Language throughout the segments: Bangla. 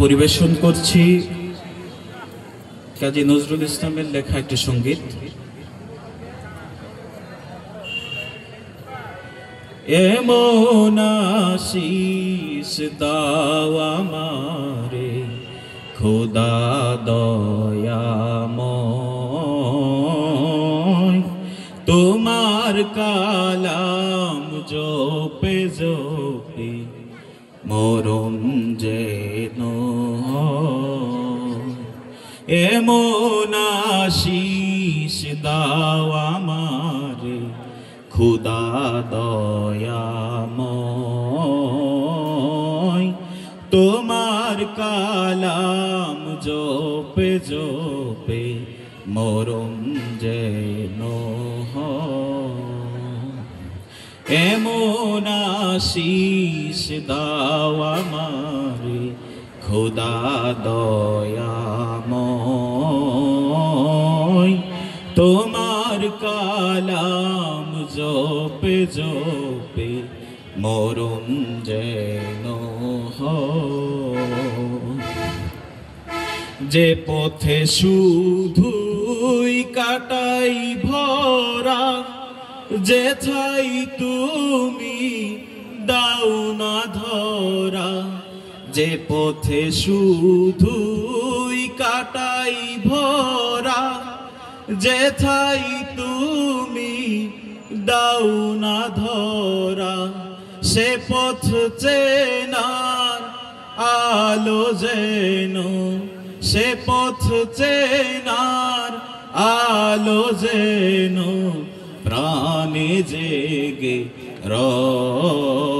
পরিবেশন করছি কাজী নজরুল ইসলামের লেখা একটি সঙ্গীত। এমন আশিস দাও আমারে খোদা দয়াময়, তোমার কালাম জপে জপে মরণ যেন এমন আশিস দাও আমারে খোদা দয়াময়, তোমার কালাম জপে জপে মরণ যেন এমন আশিস দাও আমারে খোদা দয়াময়, তোমার কালাম জপে জপে মরণ যেন যে পথে শুধুই কাটাই ভরা, যেথাই তুমি দাও না ধরা, যে পথে শুধুই কাটাই ভরা, যেথাই তুমি দাও না ধরা, সে পথ চেনার আলো যেন, সে পথ চেনার আলো যেন প্রাণে জেগে রয়,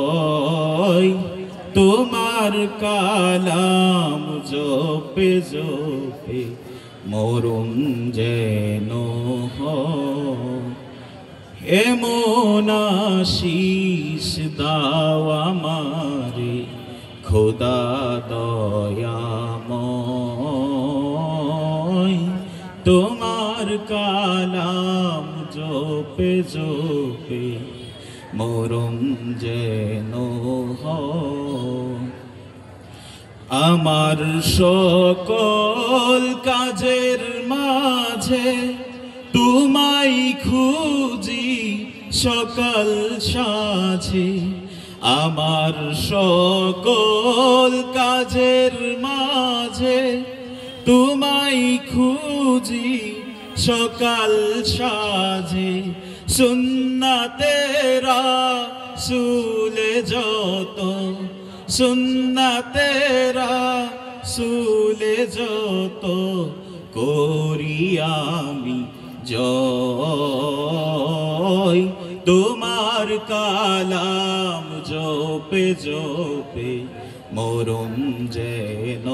তোমার কালাম জপে জপে মরণ যেন এমন আশিস দাও আমারে খোদা দয়াময়, তোমার কালাম জপে জপে মরণ যেন আমার সকল কাজের মাঝে তোমায় খুঁজি সকাল সাঁঝে, আমার সকল কাজের মাঝে তোমায় খুঁজি সকাল সাঁঝে, সুন্নাতেরা সুলে যত, সুন্নাতেরা সুলে যত করি আমি জয়, তোমার কালাম জপে জপে মরণ যেন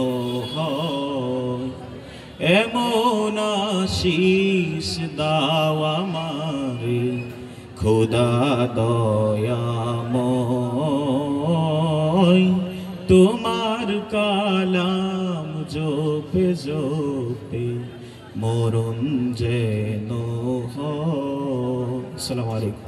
এমন আশিস দাও আমারে খোদা দয়াময়, তোমার কালাম জপে জপে মরণ যেন। আসসালামু আলাইকুম।